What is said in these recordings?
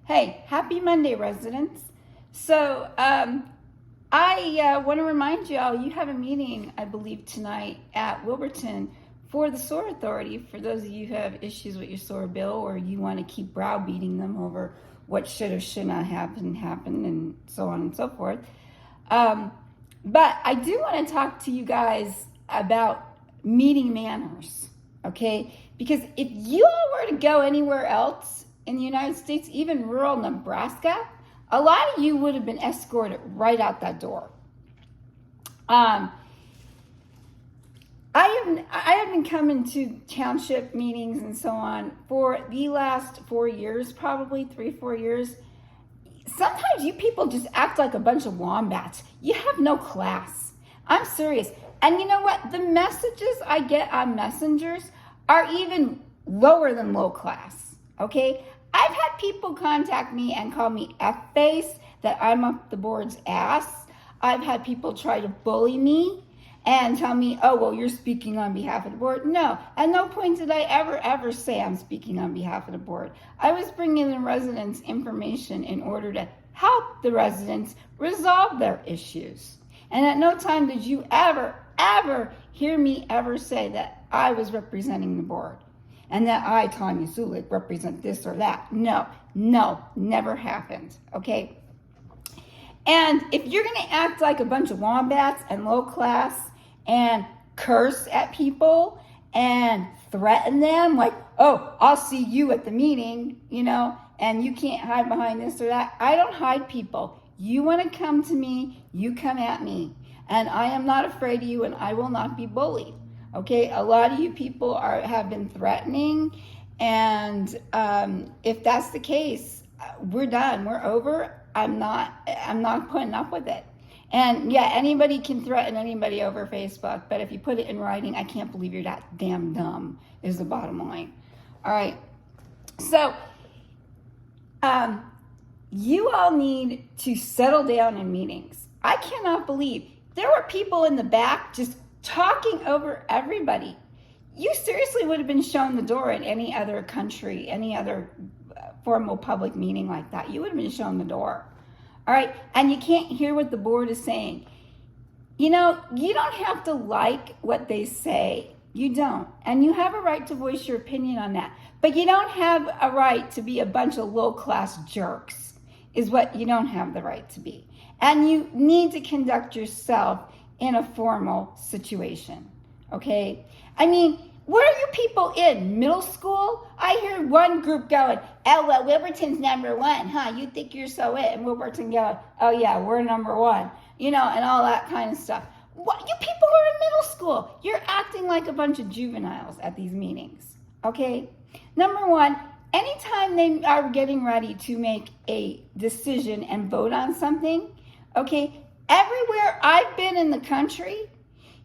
Hey, happy Monday, residents. So, I want to remind you all you have a meeting, I believe, tonight at Wilburton for the SOAR Authority. For those of you who have issues with your SOAR bill or you want to keep browbeating them over what should or should not happen, and so on and so forth. But I do want to talk to you guys about meeting manners, okay? Because if you all were to go anywhere else in the United States, even rural Nebraska, a lot of you would have been escorted right out that door. I have been coming to township meetings and so on for the last 4 years, probably 3-4 years. Sometimes you people just act like a bunch of wombats. You have no class. I'm serious. And you know what? The messages I get on messengers are even lower than low class, okay? I've had people contact me and call me F-face, that I'm up the board's ass. I've had people try to bully me and tell me, oh, well, you're speaking on behalf of the board. No, at no point did I ever say I'm speaking on behalf of the board. I was bringing the residents information in order to help the residents resolve their issues. And at no time did you ever hear me ever say that I was representing the board and that I, Tanya Sulik, represent this or that. No, never happened, okay? And if you're gonna act like a bunch of wombats and low class and curse at people and threaten them like, oh, I'll see you at the meeting, and you can't hide behind this or that. I don't hide people. You wanna come to me, you come at me. And I am not afraid of you and I will not be bullied. Okay, a lot of you people have been threatening, and if that's the case, we're done. We're over. I'm not putting up with it. And yeah, anybody can threaten anybody over Facebook, but if you put it in writing, I can't believe you're that damn dumb, is the bottom line. All right, so you all need to settle down in meetings. I cannot believe there were people in the back just talking over everybody. You seriously would have been shown the door in any other country, any other formal public meeting like that. You would have been shown the door. All right, and you can't hear what the board is saying. You don't have to like what they say. You don't. And you have a right to voice your opinion on that. But you don't have a right to be a bunch of low-class jerks, is what you don't have the right to be. And you need to conduct yourself in a formal situation, okay? I mean, where are you people in? Middle school? I hear one group going, oh, well, Wilburton's number one, huh? You think you're so it. And Wilburton going, oh, yeah, we're number one, and all that kind of stuff. What? You people are in middle school. You're acting like a bunch of juveniles at these meetings, okay? Number one, anytime they are getting ready to make a decision and vote on something, okay, everywhere I've been in the country,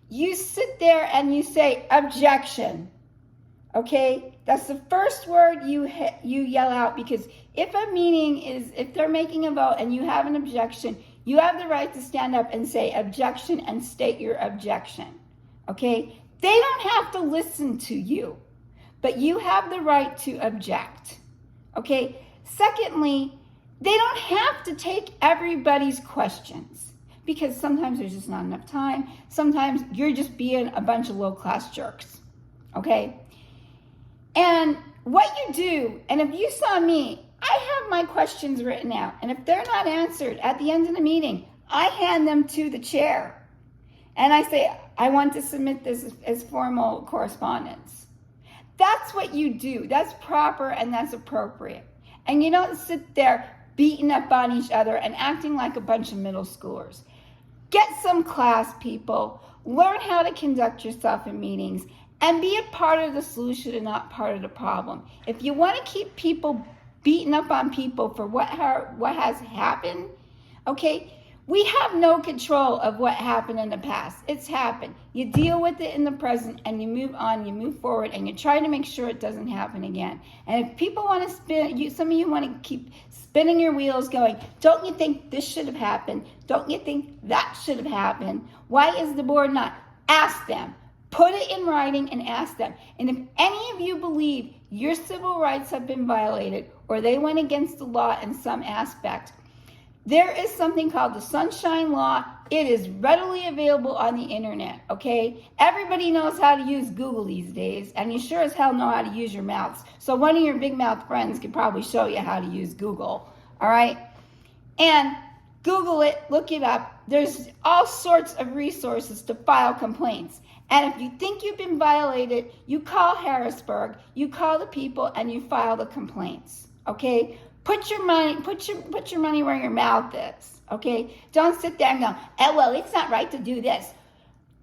you sit there and you say, objection, okay? That's the first word you yell out, because if they're making a vote and you have an objection, you have the right to stand up and say objection and state your objection, okay? They don't have to listen to you, but you have the right to object, okay? Secondly, they don't have to take everybody's questions, because sometimes there's just not enough time. Sometimes you're just being a bunch of low-class jerks, okay? And what you do, and if you saw me, I have my questions written out, and if they're not answered at the end of the meeting, I hand them to the chair, and I say, I want to submit this as formal correspondence. That's what you do. That's proper and that's appropriate. And you don't sit there beating up on each other and acting like a bunch of middle schoolers. Get some class, people. Learn how to conduct yourself in meetings and be a part of the solution and not part of the problem. If you want to keep people beating up on people for what has happened, okay, we have no control of what happened in the past. It's happened. You deal with it in the present and you move on, you move forward, and you try to make sure it doesn't happen again. And if people want to some of you want to keep spinning your wheels going, don't you think this should have happened? Don't you think that should have happened? Why is the board not? Ask them. Put it in writing and ask them. And if any of you believe your civil rights have been violated or they went against the law in some aspect, there is something called the Sunshine Law. It is readily available on the internet, okay? Everybody knows how to use Google these days, and you sure as hell know how to use your mouths. So one of your big mouth friends could probably show you how to use Google, all right? And Google it, look it up. There's all sorts of resources to file complaints. And if you think you've been violated, you call Harrisburg, you call the people, and you file the complaints, okay? Put your money where your mouth is, okay? Don't sit there and go, oh, well, it's not right to do this.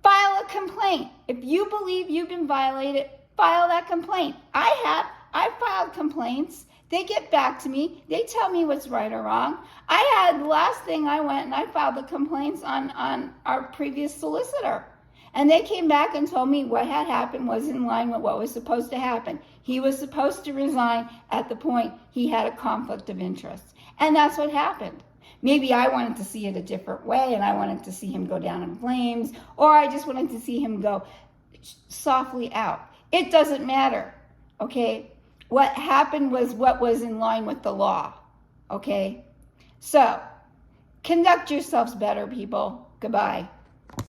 File a complaint. If you believe you've been violated, file that complaint. I filed complaints. They get back to me. They tell me what's right or wrong. The last thing I went and I filed the complaints on our previous solicitor. And they came back and told me what had happened was in line with what was supposed to happen. He was supposed to resign at the point he had a conflict of interest. And that's what happened. Maybe I wanted to see it a different way and I wanted to see him go down in flames, or I just wanted to see him go softly out. It doesn't matter, okay? What happened was what was in line with the law, okay? So, conduct yourselves better, people. Goodbye.